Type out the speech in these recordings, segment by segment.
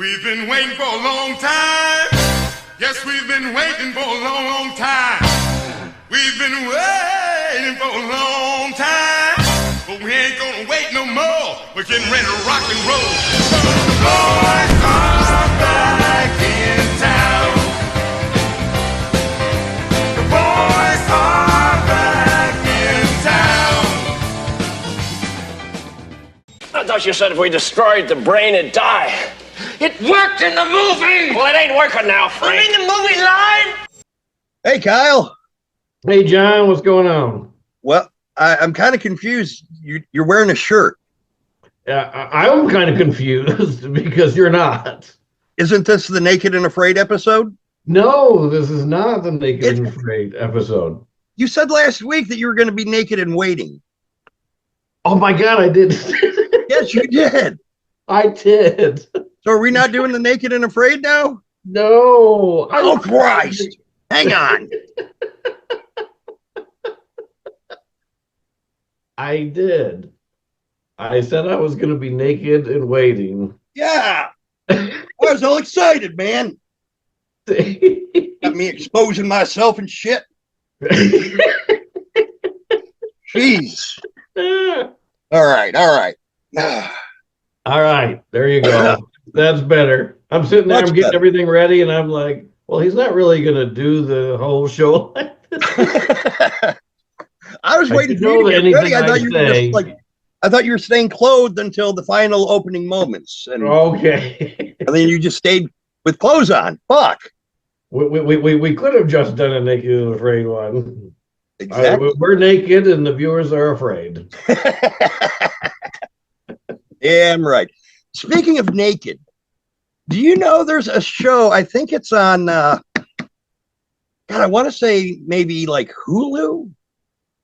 We've been waiting for a long time. Yes, we've been waiting for a long, long time. We've been waiting for a long time. But we ain't gonna wait no more. We're getting ready to rock and roll. The boys are back in town. The boys are back in town. I thought you said if we destroyed the brain, it'd die. It worked in the movie! Well, it ain't working now, Frank. You mean the movie line? Hey, Kyle. Hey, John, what's going on? Well, I'm kind of confused. You're wearing a shirt. I'm kind of confused because you're not. Isn't this the Naked and Afraid episode? No, this is not the Naked and Afraid episode. You said last week that you were going to be naked and waiting. Oh, my God, I did. Yes, you did. I did. So are we not doing the Naked and Afraid now? No. Oh, Christ. Hang on. I did. I said I was going to be naked and waiting. Yeah. I was all excited, man. Got me exposing myself and shit. Jeez. All right. All right. There you go. That's better. I'm sitting there, I'm getting everything ready, and I'm like, well, he's not really going to do the whole show like this. I was waiting for you to get ready. I thought you were just like, I thought you were staying clothed until the final opening moments. And, okay. And then you just stayed with clothes on. Fuck. We could have just done a Naked and Afraid one. Exactly. We're naked and the viewers are afraid. Damn right. Speaking of naked, do you know there's a show, I think it's on, God, I want to say maybe like Hulu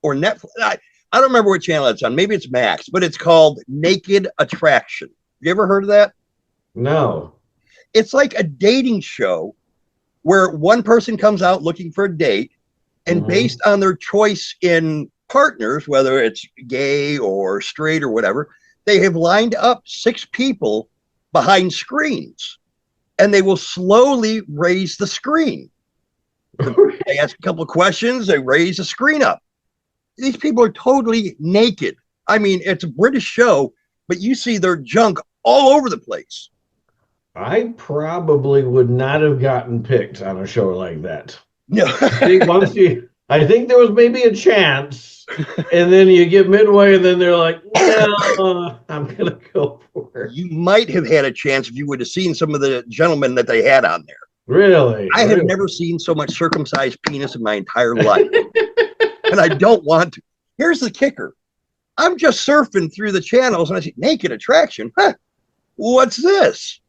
or Netflix. I don't remember what channel it's on. Maybe it's Max, but it's called Naked Attraction. You ever heard of that? No. It's like a dating show where one person comes out looking for a date, and based on their choice in partners, whether it's gay or straight or whatever, they have lined up 6 people behind screens, and they will slowly raise the screen. They ask a couple of questions, they raise the screen up. These people are totally naked. I mean, it's a British show, but you see their junk all over the place. I probably would not have gotten picked on a show like that. No. I think there was maybe a chance, and then you get midway, and then they're like, "No, I'm gonna go for it." You might have had a chance if you would have seen some of the gentlemen that they had on there. Really? I have never seen so much circumcised penis in my entire life, and I don't want to. Here's the kicker: I'm just surfing through the channels, and I see Naked Attraction. Huh? What's this?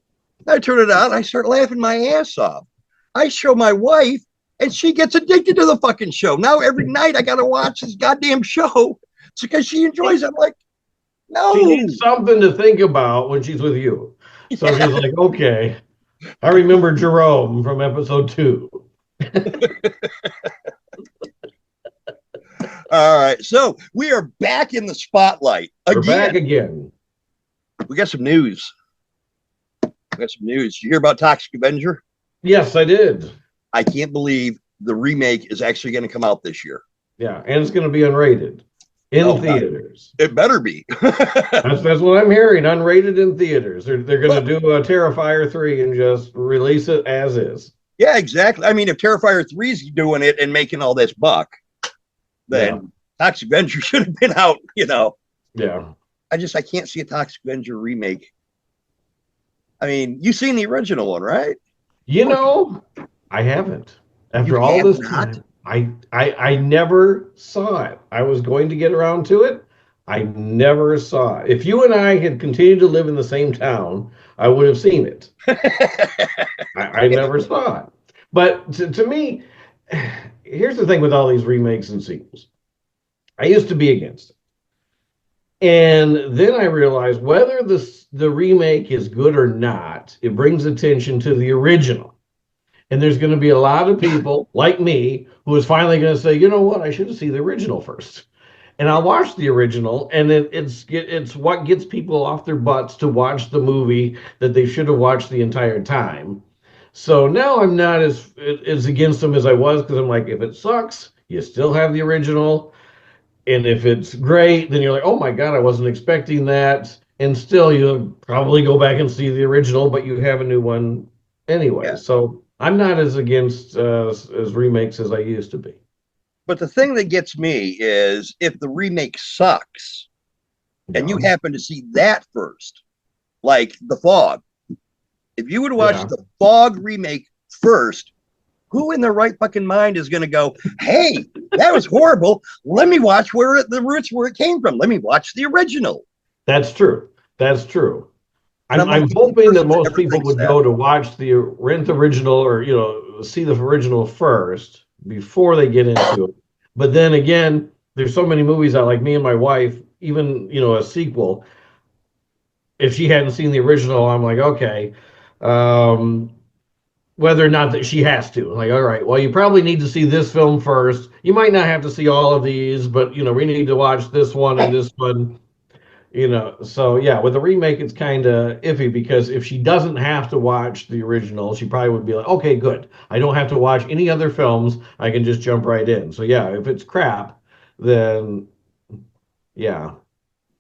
I turn it on, and I start laughing my ass off. I show my wife, and she gets addicted to the fucking show. Now every night I gotta watch this goddamn show. It's because she enjoys it. I'm like, no. She needs something to think about when she's with you. So she's like, okay, I remember Jerome from episode 2. All right, so we are back in the spotlight again. We're back again. We got some news. Did you hear about Toxic Avenger? Yes, I did. I can't believe the remake is actually going to come out this year. Yeah, and it's going to be unrated in theaters. It better be. that's what I'm hearing. Unrated in theaters. They're going to do a Terrifier 3 and just release it as is. Yeah, exactly. I mean, if Terrifier 3 is doing it and making all this buck, then Toxic Avenger should have been out, you know. Yeah. I can't see a Toxic Avenger remake. I mean, you've seen the original one, right? You know, I haven't. After all this time, I never saw it. I was going to get around to it. I never saw it. If you and I had continued to live in the same town, I would have seen it. I never saw it. But to me, here's the thing with all these remakes and sequels. I used to be against it. And then I realized whether the remake is good or not, it brings attention to the original. And there's going to be a lot of people like me who is finally going to say, you know what, I should have seen the original first. and I'll watch the original, and it's what gets people off their butts to watch the movie that they should have watched the entire time. So now I'm not as against them as I was, because I'm like, if it sucks, you still have the original, and if it's great, then you're like, oh my God, I wasn't expecting that, and still you'll probably go back and see the original, but you have a new one anyway. Yeah. So I'm not as against as remakes as I used to be. But the thing that gets me is if the remake sucks and you happen to see that first, like The Fog, if you would watch the Fog remake first, who in their right fucking mind is going to go, hey, that was horrible. Let me watch the roots where it came from. Let me watch the original. That's true. That's true. I'm hoping that most people would go to watch rent the original, or see the original first before they get into it. But then again, there's so many movies out, like me and my wife, even a sequel. If she hadn't seen the original, I'm like, okay, whether or not that she has to. Like, all right, well, you probably need to see this film first. You might not have to see all of these, but we need to watch this one and this one. So yeah, with the remake, it's kind of iffy, because if she doesn't have to watch the original, she probably would be like, okay, good. I don't have to watch any other films. I can just jump right in. So yeah, if it's crap, then yeah.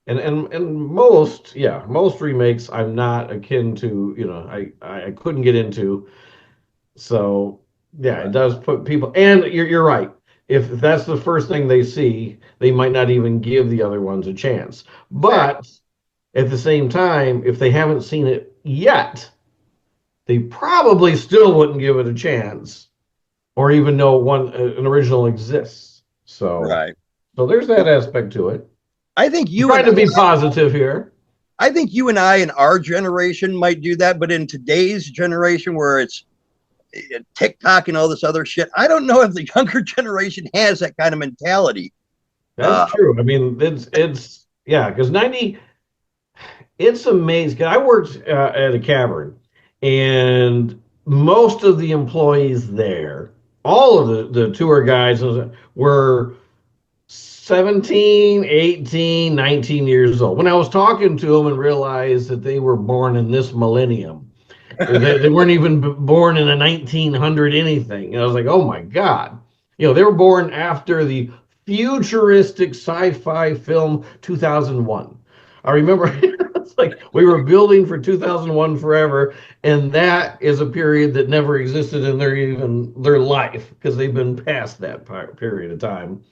And most remakes I'm not akin to, I couldn't get into. So yeah, it does put people, and you're right. If that's the first thing they see, they might not even give the other ones a chance. But at the same time, if they haven't seen it yet, they probably still wouldn't give it a chance, or even know an original exists. So so there's that aspect to it. I think trying to be positive here. I think you and I in our generation might do that, but in today's generation, where it's TikTok and all this other shit, I don't know if the younger generation has that kind of mentality. That's true. I mean, it's because it's amazing. I worked at a cavern, and most of the employees there, all of the tour guides, were 17, 18, 19 years old. When I was talking to them and realized that they were born in this millennium, they weren't even born in a 1900 anything. And I was like, oh my God. They were born after the futuristic sci-fi film 2001. I remember it's like we were building for 2001 forever, and that is a period that never existed in their life, because they've been past that period of time.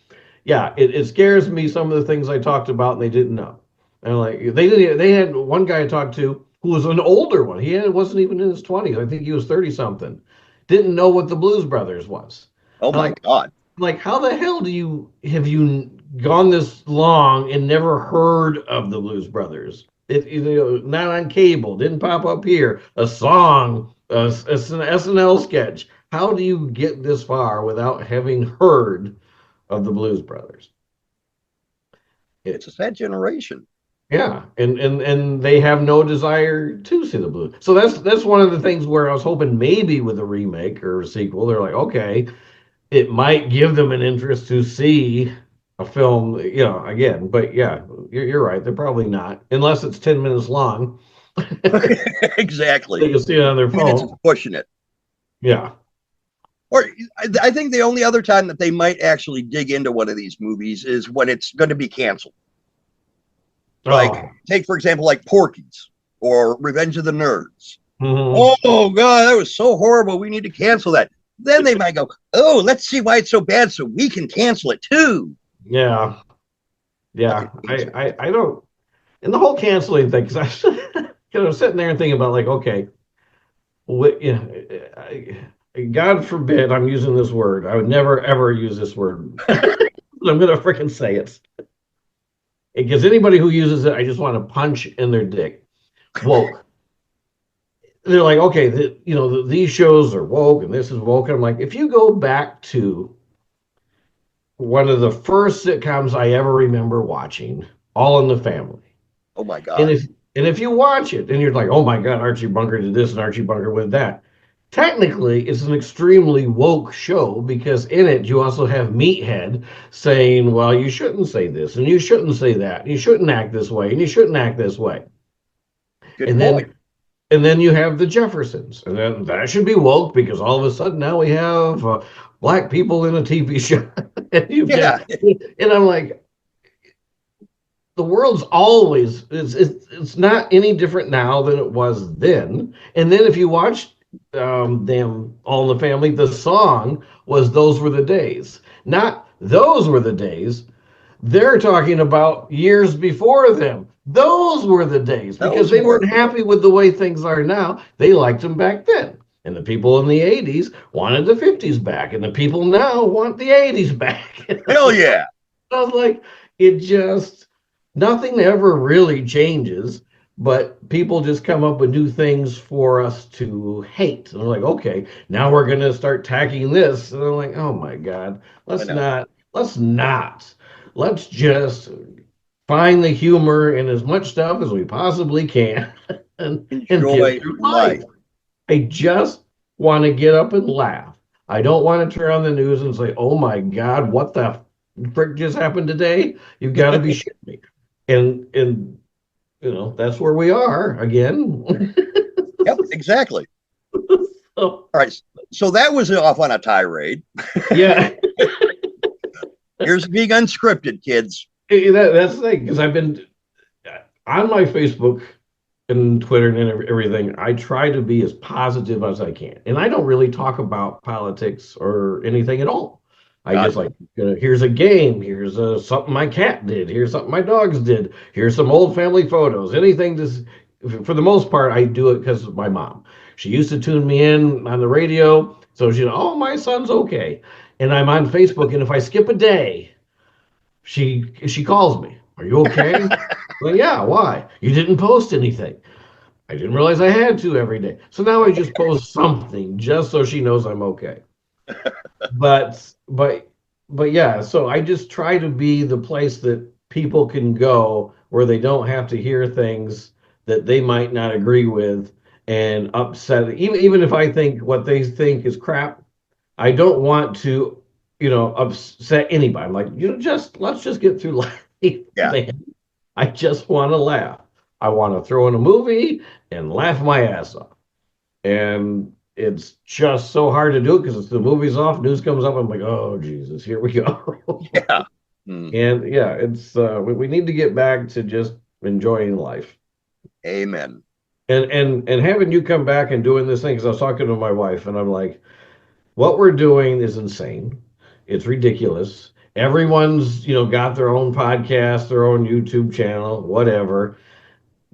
Yeah, it scares me, some of the things I talked about and they didn't know. And like they had one guy I talked to who was an older one. He wasn't even in his 20s. I think he was 30 something. Didn't know what the Blues Brothers was. Oh my God. Like, how the hell have you gone this long and never heard of the Blues Brothers? Not on cable, didn't pop up here. A song, an SNL sketch. How do you get this far without having heard of the Blues Brothers? It's a sad generation. Yeah, and they have no desire to see the Blues. So that's one of the things where I was hoping maybe with a remake or a sequel, they're like, okay, it might give them an interest to see a film, again. But yeah, you're right. They're probably not, unless it's 10 minutes long. Exactly. They can see it on their phone. It's pushing it. Yeah. Or I think the only other time that they might actually dig into one of these movies is when it's going to be canceled. Like, take, for example, like Porky's or Revenge of the Nerds. Mm-hmm. Oh, God, that was so horrible. We need to cancel that. Then they might go, oh, let's see why it's so bad so we can cancel it too. Yeah. Yeah. I don't. And the whole canceling thing, because I was sitting there and thinking about, like, okay, God forbid I'm using this word. I would never, ever use this word. I'm going to freaking say it. Because anybody who uses it, I just want to punch in their dick. Woke. They're like, okay, these shows are woke and this is woke. And I'm like, if you go back to one of the first sitcoms I ever remember watching, All in the Family. Oh my God. And if you watch it and you're like, oh my God, Archie Bunker did this and Archie Bunker did that. technically it's an extremely woke show because in it you also have Meathead saying, well, you shouldn't say this and you shouldn't say that. You shouldn't act this way and you shouldn't act this way. Good And point. then you have the Jeffersons, and then that should be woke because all of a sudden now we have black people in a TV show. And I'm like, the world's always it's not any different now than it was then. And then if you watch them All in the Family, the song was "Those Were the Days," not "Those Were the Days." They're talking about years before them. Those were the days because they weren't happy with the way things are now. They liked them back then. And the people in the 80s wanted the 50s back. And the people now want the 80s back. Hell yeah. I was like, it just, nothing ever really changes, but people just come up with new things for us to hate. And I'm like, okay, now we're going to start tagging this. And I'm like, oh my God, let's not. Let's just find the humor in as much stuff as we possibly can and enjoy get through life. I just want to get up and laugh. I don't want to turn on the news and say, oh my God, what the frick just happened today? You've got to be shitting me. And you know, that's where we are again. Yep, exactly. All right. So that was off on a tirade. Yeah. Here's being unscripted, kids. That's the thing, because I've been on my Facebook and Twitter and everything. I try to be as positive as I can, and I don't really talk about politics or anything at all. I just like, here's a game, here's something my cat did, here's something my dogs did, here's some old family photos, anything. For the most part, I do it because of my mom. She used to tune me in on the radio, so she, oh, my son's okay. And I'm on Facebook, and if I skip a day, she calls me. Are you okay? Well, yeah, why? You didn't post anything. I didn't realize I had to every day. So now I just post something just so she knows I'm okay. But yeah, so I just try to be the place that people can go where they don't have to hear things that they might not agree with and upset. Even if I think what they think is crap, I don't want to, upset anybody. I'm like, let's just get through life. Yeah. I just want to laugh. I want to throw in a movie and laugh my ass off. And it's just so hard to do it because the movie's off, news comes up, I'm like, oh Jesus, here we go. Yeah. And yeah, it's we need to get back to just enjoying life. Amen. And having you come back and doing this thing, because I was talking to my wife and I'm like, what we're doing is insane. It's ridiculous. Everyone's, got their own podcast, their own YouTube channel, whatever.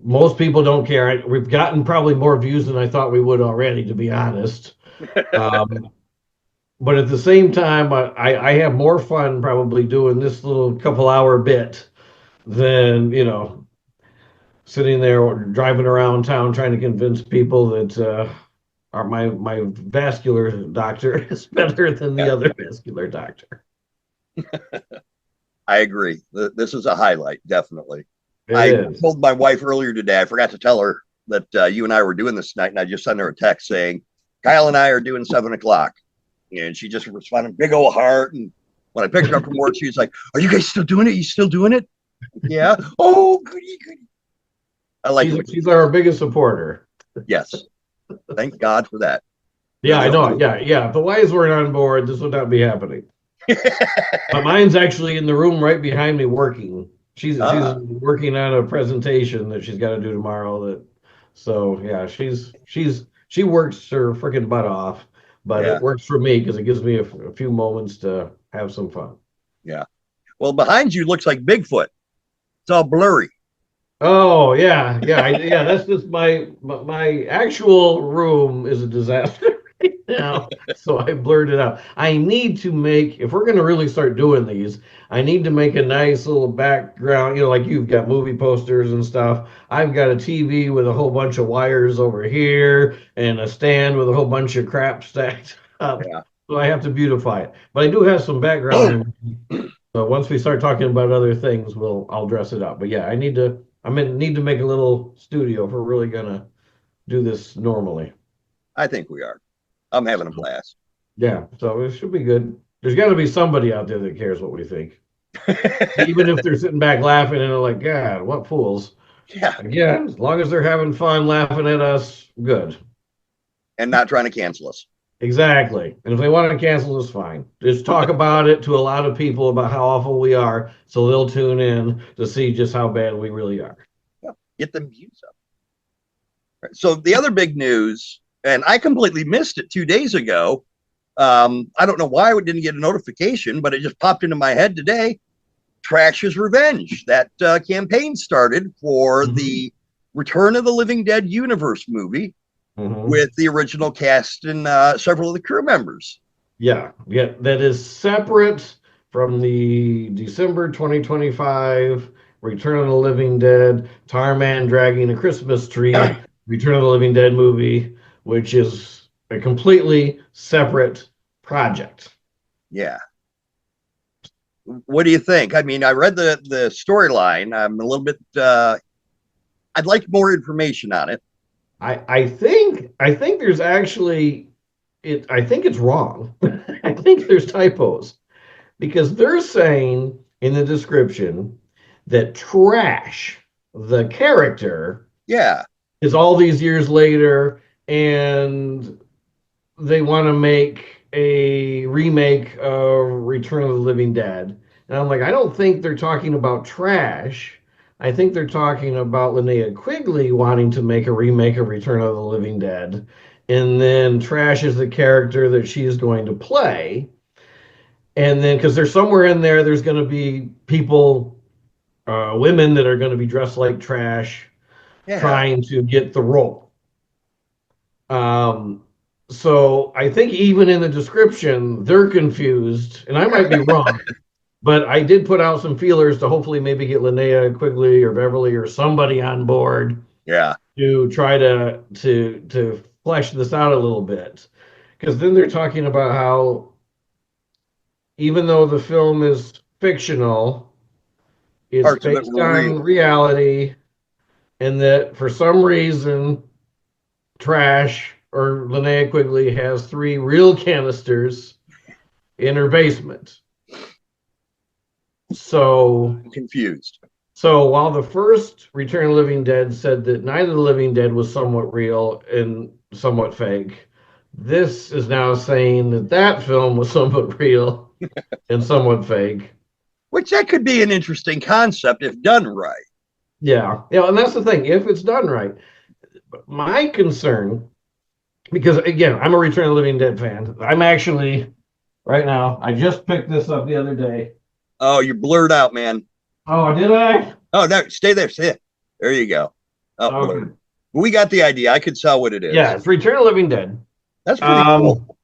Most people don't care. We've gotten probably more views than I thought we would already, to be honest. But at the same time, I have more fun probably doing this little couple-hour bit than, sitting there or driving around town trying to convince people that my vascular doctor is better than the other vascular doctor. I agree. This is a highlight, definitely. It I is. told my wife earlier today, I forgot to tell her that you and I were doing this tonight, and I just sent her a text saying, Kyle and I are doing 7:00. And she just responded, big old heart. And when I picked her up from work, she was like, are you guys still doing it? You still doing it? Yeah. Oh, goody, goody. I like it. She's our biggest supporter. Yes. Thank God for that. Yeah, I know. Yeah. If the wives weren't on board, this would not be happening. But mine's actually in the room right behind me working. She's working on a presentation that she's got to do tomorrow. So yeah, she works her freaking butt off, but it works for me because it gives me a few moments to have some fun. Yeah. Well, behind you looks like Bigfoot. It's all blurry. Oh yeah. That's just my actual room is a disaster right now, so I blurred it out. I need to make, if we're going to really start doing these, I need to make a nice little background. Like you've got movie posters and stuff. I've got a TV with a whole bunch of wires over here and a stand with a whole bunch of crap stacked up. Yeah. So I have to beautify it, but I do have some background. So once we start talking about other things, I'll dress it up. But yeah, I need to make a little studio if we're really gonna do this normally. I think we are. I'm having a blast. Yeah, so it should be good. There's got to be somebody out there that cares what we think. Even if they're sitting back laughing and they're like, God, what fools. Yeah. Again, as long as they're having fun laughing at us, good. And not trying to cancel us. Exactly. And if they want to cancel us, fine. Just talk about it to a lot of people about how awful we are, so they'll tune in to see just how bad we really are. Yeah. Get them views up. Right. So the other big news, and I completely missed it 2 days ago. I don't know why I didn't get a notification, but it just popped into my head today. Trash's Revenge. That campaign started for the Return of the Living Dead universe movie with the original cast and several of the crew members. Yeah, that is separate from the December 2025 Return of the Living Dead, Tarman dragging a Christmas tree, Return of the Living Dead movie, which is a completely separate project. Yeah. What do you think? I mean, I read the storyline. I'm a little bit, I'd like more information on it. I think there's actually, I think it's wrong. I think there's typos because they're saying in the description that Trash, the character, is all these years later, and they want to make a remake of Return of the Living Dead. And I'm like, I don't think they're talking about Trash. I think they're talking about Linnea Quigley wanting to make a remake of Return of the Living Dead. And then Trash is the character that she is going to play. And then, because there's somewhere in there, there's going to be people, women that are going to be dressed like Trash, trying to get the role. So I think even in the description, they're confused, and I might be wrong, but I did put out some feelers to hopefully maybe get Linnea Quigley or Beverly or somebody on board. To try to flesh this out a little bit. Because then they're talking about how even though the film is fictional, it's based on reality, and that for some reason, Trash or Linnea Quigley has 3 real canisters in her basement. So I'm confused. So while the first Return of the Living Dead said that Night of the Living Dead was somewhat real and somewhat fake, this is now saying that that film was somewhat real and somewhat fake. Which that could be an interesting concept if done right. Yeah, and that's the thing. If it's done right, my concern, because again, I'm a Return of the Living Dead fan. I'm actually right now. I just picked this up the other day. Oh, you're blurred out, man. Oh, did I? Oh, no, stay there. Stay there. There you go. Oh, okay. We got the idea. I could tell what it is. Yeah, it's Return of the Living Dead. That's pretty cool.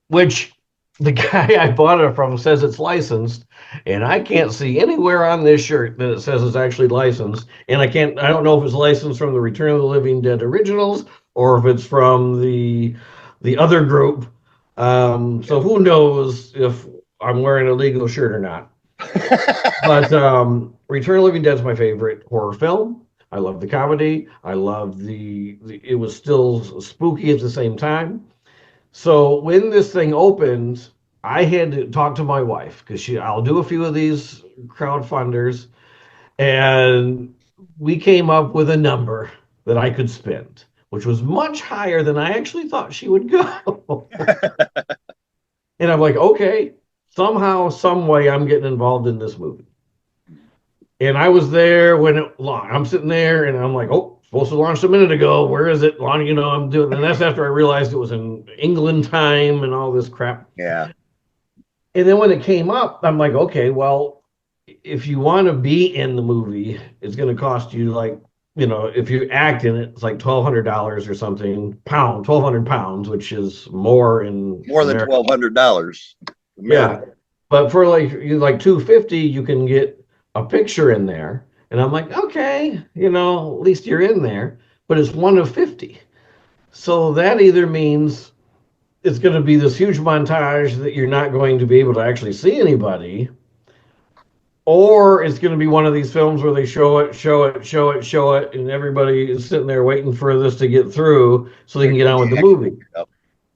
Which the guy I bought it from says it's licensed, and I can't see anywhere on this shirt that it says it's actually licensed. And I don't know if it's licensed from the Return of the Living Dead originals or if it's from the other group. So who knows if I'm wearing a legal shirt or not. But Return of the Living Dead is my favorite horror film. I love the comedy. I love it was still spooky at the same time. So when this thing opened, I had to talk to my wife because I'll do a few of these crowdfunders, and we came up with a number that I could spend, which was much higher than I actually thought she would go. And I'm like, okay, somehow, some way, I'm getting involved in this movie. And I was there when I'm sitting there, and I'm like, oh, supposed to launch a minute ago. Where is it? I'm doing, and that's after I realized it was in England time and all this crap. Yeah. And then when it came up, I'm like, okay, well, if you want to be in the movie, it's going to cost you if you act in it, it's like $1,200 or something, 1,200 pounds, which is more than $1,200. Yeah, but for like $250, you can get a picture in there, and I'm like, okay, at least you're in there. But it's 1 of 50, so that either means it's going to be this huge montage that you're not going to be able to actually see anybody, or it's going to be one of these films where they show it, and everybody is sitting there waiting for this to get through so they can get on with the movie.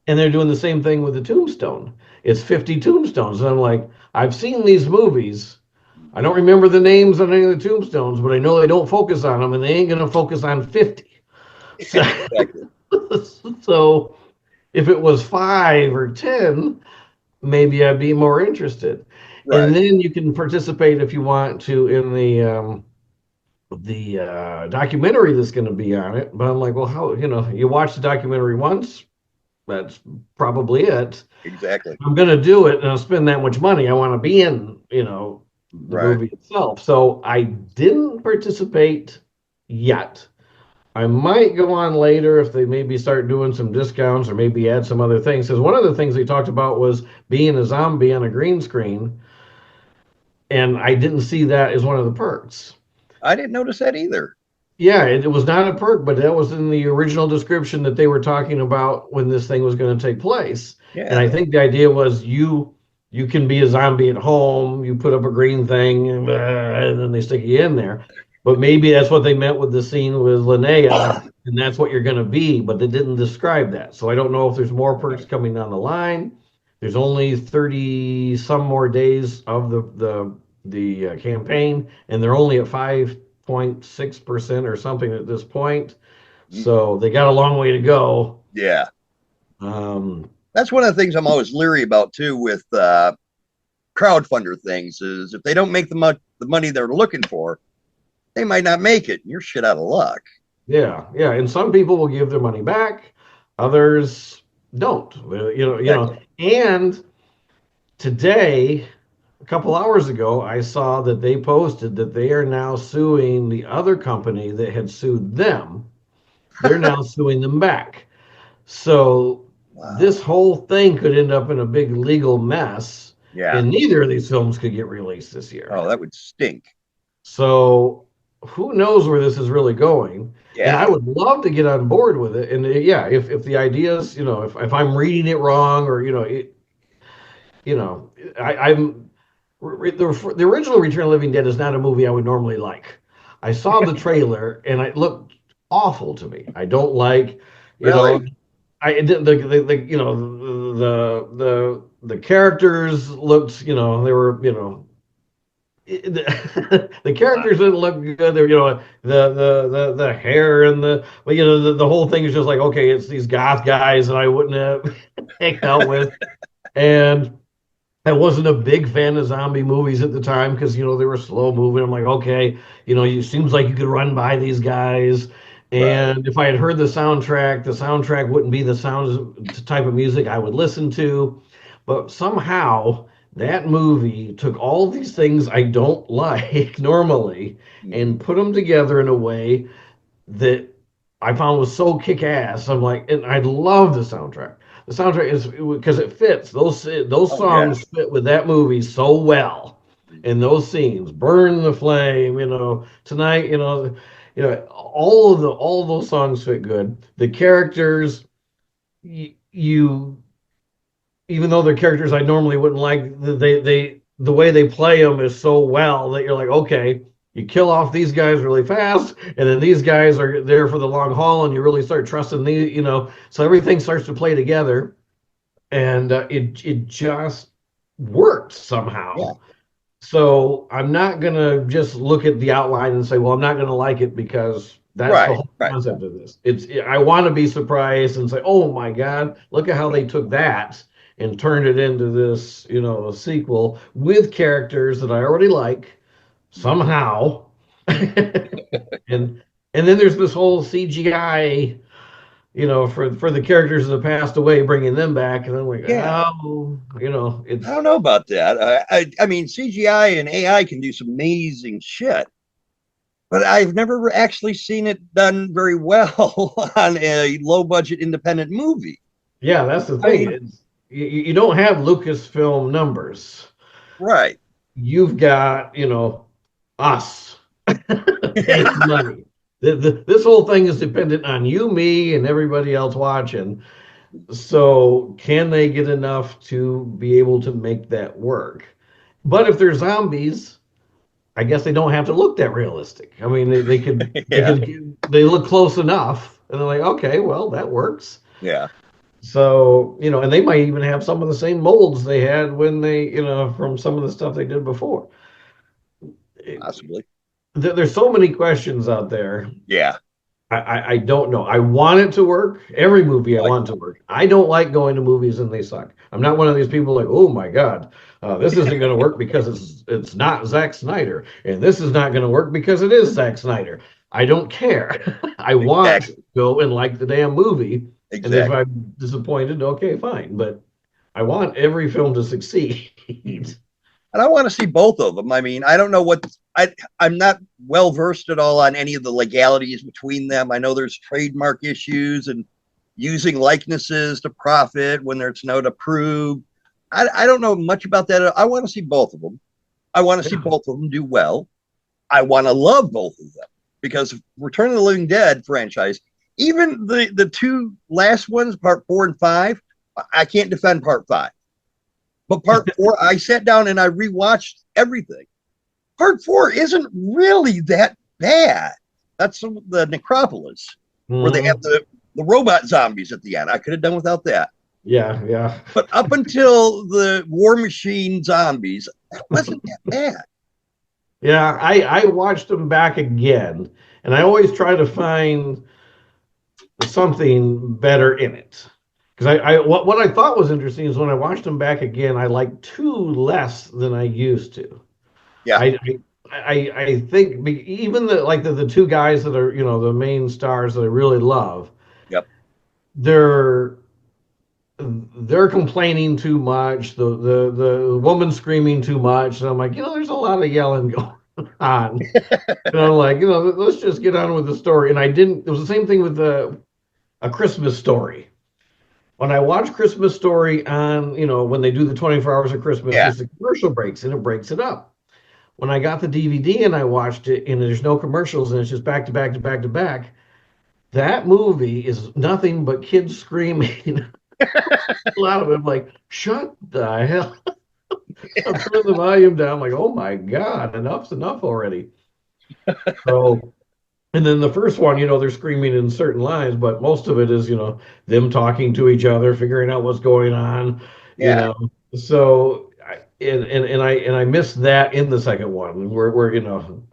And they're doing the same thing with the tombstone. It's 50 tombstones. And I'm like, I've seen these movies. I don't remember the names on any of the tombstones, but I know they don't focus on them, and they ain't going to focus on 50. So, so if it was 5 or 10, maybe I'd be more interested. Right. And then you can participate if you want to in the documentary that's going to be on it. But I'm like, well, how, you watch the documentary once, that's probably it. Exactly. I'm going to do it and I'll spend that much money. I want to be in, the movie itself. So I didn't participate yet. I might go on later if they maybe start doing some discounts or maybe add some other things. Because one of the things they talked about was being a zombie on a green screen. And I didn't see that as one of the perks. I didn't notice that either. Yeah, it was not a perk, but that was in the original description that they were talking about when this thing was going to take place. Yeah. And I think the idea was you can be a zombie at home, you put up a green thing, and then they stick you in there. But maybe that's what they meant with the scene with Linnea, and that's what you're going to be, but they didn't describe that. So I don't know if there's more perks coming down the line. There's only 30 some more days of the campaign, and they're only at 5.6% or something at this point. So they got a long way to go. Yeah. That's one of the things I'm always leery about too with crowdfunder things is if they don't make the money they're looking for, they might not make it. You're shit out of luck. Yeah. And some people will give their money back, others don't. And today, a couple hours ago, I saw that they posted that they are now suing the other company that had sued them. They're now suing them back. So this whole thing could end up in a big legal mess. Yeah. And neither of these films could get released this year. Oh, that would stink. So who knows where this is really going? Yeah. And I would love to get on board with it. And if the ideas, if I'm reading it wrong or, I'm the original Return of the Living Dead is not a movie I would normally like. I saw the trailer and it looked awful to me. I don't like, the characters looked, they were, the characters didn't look good. They're, the hair and the whole thing is just like, okay, it's these goth guys that I wouldn't have hang out with. And I wasn't a big fan of zombie movies at the time because, they were slow moving. I'm like, okay, it seems like you could run by these guys. And if I had heard the soundtrack wouldn't be the type of music I would listen to. But somehow that movie took all these things I don't like normally and put them together in a way that I found was so kick-ass. I'm like, and I love the soundtrack. The soundtrack is because it fits. Those songs fit with that movie so well. And those scenes, Burn the Flame, Tonight, all of those songs fit good. The characters, even though they're characters I normally wouldn't like, the way they play them is so well that you're like, okay, you kill off these guys really fast, and then these guys are there for the long haul, and you really start trusting these, so everything starts to play together, and it just works somehow. Yeah. So I'm not gonna just look at the outline and say, well, I'm not gonna like it because that's the whole concept of this. I want to be surprised and say, oh my God, look at how they took that and turned it into this, a sequel with characters that I already like somehow. and then there's this whole CGI, for the characters that passed away, bringing them back. And I'm like, it's. I don't know about that. I mean, CGI and AI can do some amazing shit, but I've never actually seen it done very well on a low budget independent movie. Yeah, that's the thing. You don't have Lucasfilm numbers. Right. You've got, us paying money. This whole thing is dependent on you, me, and everybody else watching. So can they get enough to be able to make that work? But if they're zombies, I guess they don't have to look that realistic. I mean, they could, they look close enough, and they're like, okay, well, that works. Yeah. So, and they might even have some of the same molds they had when they, from some of the stuff they did before. Possibly. There's so many questions out there. Yeah. I don't know. I want it to work. Every movie I want to work. I don't like going to movies and they suck. I'm not one of these people like, oh my God, this isn't going to work because it's not Zack Snyder, and this is not going to work because it is Zack Snyder. I don't care. I want to go and like the damn movie. Exactly. And if I'm disappointed, okay, fine. But I want every film to succeed. And I want to see both of them. I mean, I don't know I'm not well versed at all on any of the legalities between them. I know there's trademark issues and using likenesses to profit when there's not approved. I don't know much about that. I want to see both of them. I want to see both of them do well. I want to love both of them because Return of the Living Dead franchise, even the two last ones, part 4 and 5, I can't defend part 5. But part 4, I sat down and I rewatched everything. Part 4 isn't really that bad. That's the Necropolis, where they have the robot zombies at the end. I could have done without that. Yeah. But up until the War Machine zombies, that wasn't that bad. Yeah, I watched them back again, and I always try to find something better in it. Because what I thought was interesting is when I watched them back again, I liked 2 less than I used to. Yeah, I think even the 2 guys that are the main stars that I really love. Yep. They're complaining too much. The woman screaming too much, and I'm like, there's a lot of yelling going on. And I'm like, let's just get on with the story. And I didn't. It was the same thing with A Christmas Story. When I watch Christmas Story on, when they do the 24 Hours of Christmas, there's the commercial breaks and it breaks it up. When I got the DVD and I watched it and there's no commercials and it's just back to back to back to back, that movie is nothing but kids screaming. A lot of it, I'm like, shut the hell. I'll turn the volume down. I'm like, oh my God, enough's enough already. So, and then the first one, they're screaming in certain lines, but most of it is, them talking to each other, figuring out what's going on. So, I missed that in the second one, where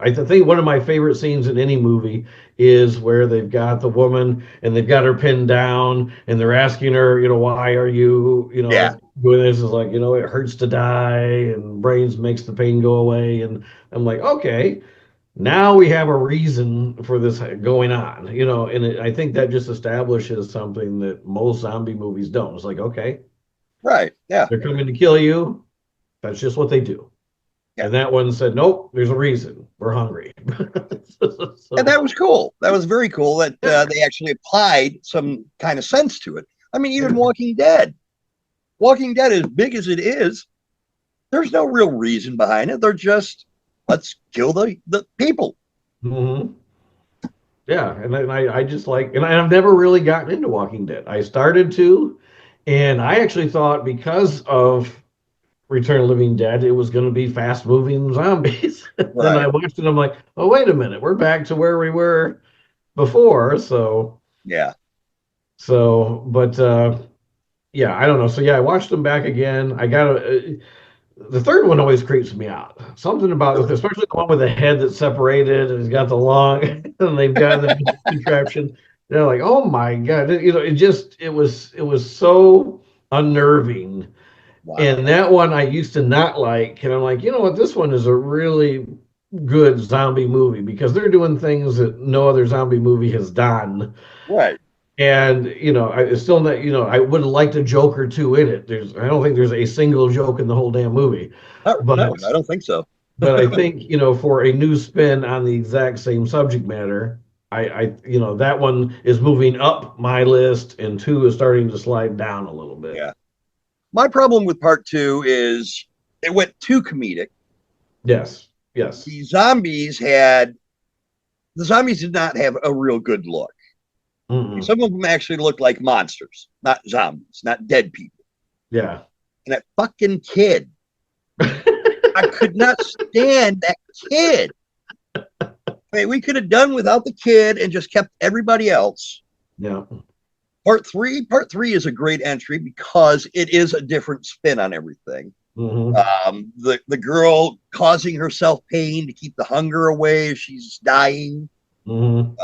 I think one of my favorite scenes in any movie is where they've got the woman and they've got her pinned down and they're asking her, why are you, doing this? Is like, it hurts to die and brains makes the pain go away. And I'm like, okay. Now we have a reason for this going on, and I think that just establishes something that most zombie movies don't. It's like, okay, right, yeah, they're coming to kill you. That's just what they do. Yeah. And that one said, nope, there's a reason. We're hungry. So, and that was cool. That was very cool that they actually applied some kind of sense to it. I mean, even Walking Dead, as big as it is, there's no real reason behind it. They're just, let's kill the people. Mm-hmm. Yeah, and I just like, and I've never really gotten into Walking Dead. I started to, and I actually thought because of Return of the Living Dead, it was going to be fast-moving zombies. Right. Then I watched it, I'm like, oh, wait a minute, we're back to where we were before. So yeah. So, but yeah, I don't know. So yeah, I watched them back again. I got the third one always creeps me out. Something about it, especially the one with the head that's separated and it's got the long, and they've got the contraption. They're like, oh my God, it was so unnerving. Wow. And that one I used to not like, and I'm like, what, this one is a really good zombie movie because they're doing things that no other zombie movie has done. Right. And I still not, I would have liked a joke or two in it. I don't think there's a single joke in the whole damn movie. No, I don't think so. But I think for a new spin on the exact same subject matter, I that one is moving up my list, and 2 is starting to slide down a little bit. Yeah. My problem with part 2 is it went too comedic. Yes. The zombies did not have a real good look. Mm-mm. Some of them actually looked like monsters, not zombies, not dead people. Yeah. And that fucking kid. I could not stand that kid. I mean, we could have done without the kid and just kept everybody else. Yeah. Part three is a great entry because it is a different spin on everything. The girl causing herself pain to keep the hunger away as she's dying. You're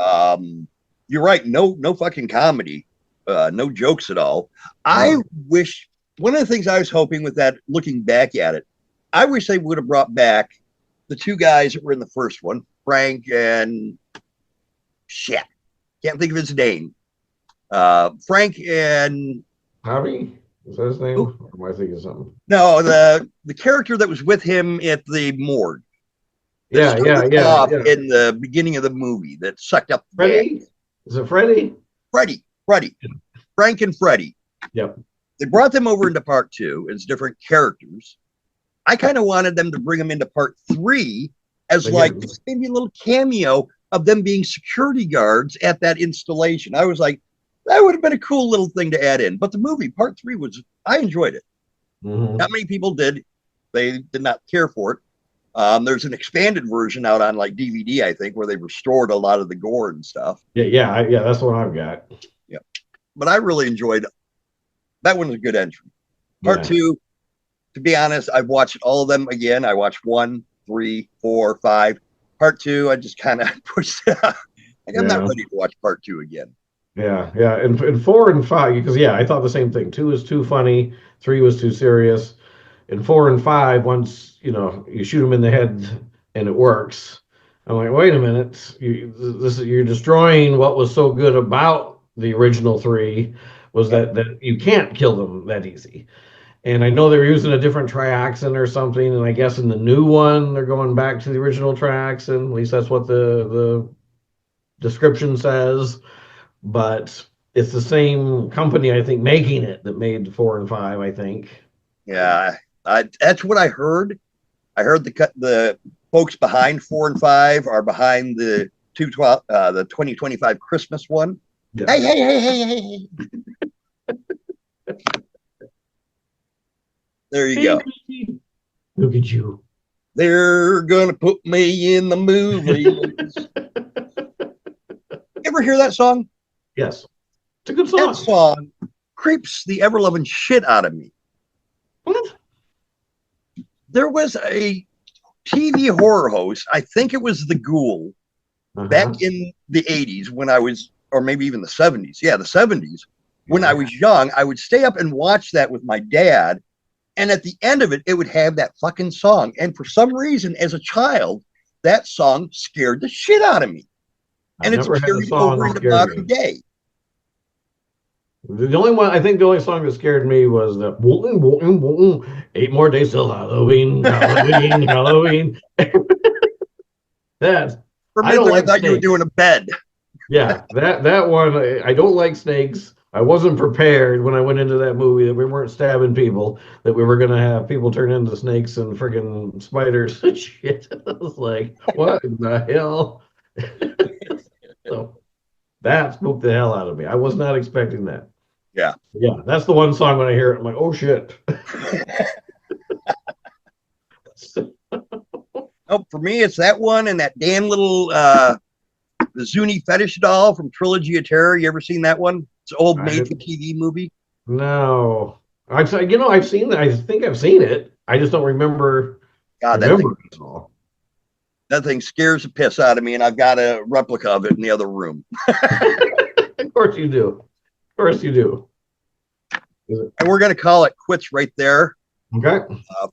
right. No fucking comedy. No jokes at all. I wish one of the things I was hoping with that, looking back at it, I wish they would have brought back the two guys that were in the first one, Frank and shit. Can't think of his name. Frank and Javi? Is that his name? Or am I thinking of something? No, the character that was with him at the morgue. Yeah. In the beginning of the movie that sucked up Freddie? Is it Freddie? Freddie. Frank and Freddie. Yep. They brought them over into part 2 as different characters. I kind of wanted them to bring them into part 3 as like just maybe a little cameo of them being security guards at that installation. I was like, that would have been a cool little thing to add in. But the movie, part 3, I enjoyed it. Not many people did. They did not care for it. There's an expanded version out on like DVD, I think, where they restored a lot of the gore and stuff. Yeah, that's the one I've got. Yeah. But I really enjoyed it. That one was a good entry. Part 2, to be honest, I've watched all of them again. I watched 1, 3, 4, 5. Part 2, I just kind of pushed it out. I'm not ready to watch part 2 again. Yeah. And 4 and 5, because I thought the same thing. 2 was too funny, 3 was too serious. And 4 and 5, once you shoot them in the head and it works, I'm like, wait a minute, you're destroying what was so good about the original 3 was that you can't kill them that easy. And I know they were using a different triaxin or something, and I guess in the new one they're going back to the original triaxin. At least that's what the description says. But it's the same company, I think, making it that made 4 and 5, I think. Yeah, that's what I heard. I heard the folks behind 4 and 5 are behind the 2025 Christmas one. Yeah. Hey. There you go. Look at you. They're gonna put me in the movies. Ever hear that song? Yes. It's a good song. That song creeps the ever-loving shit out of me. What? There was a TV horror host, I think it was The Ghoul, back in the 80s when I was, or maybe even the 70s. Yeah, the 70s. When I was young, I would stay up and watch that with my dad. And at the end of it, it would have that fucking song. And for some reason, as a child, that song scared the shit out of me. And it's carried over into modern day. The only song that scared me was the 8 more days till Halloween. Halloween. That for me, I thought you were doing a bed. Yeah, that one. I don't like snakes. I wasn't prepared when I went into that movie that we weren't stabbing people, that we were going to have people turn into snakes and friggin' spiders and shit. I was like, what in the hell? So that spooked the hell out of me. I was not expecting that. Yeah. That's the one song when I hear it, I'm like, oh shit. Oh, for me, it's that one and that damn little the Zuni fetish doll from Trilogy of Terror. You ever seen that one? It's an old made-for-TV movie. No, I've seen it. I think I've seen it. I just don't remember. God, that thing scares the piss out of me, and I've got a replica of it in the other room. Of course you do. And we're going to call it quits right there. Okay.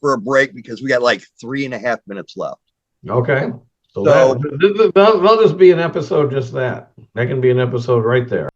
For a break because we got like 3.5 minutes left. Okay. So that'll just be an episode. Just that can be an episode right there.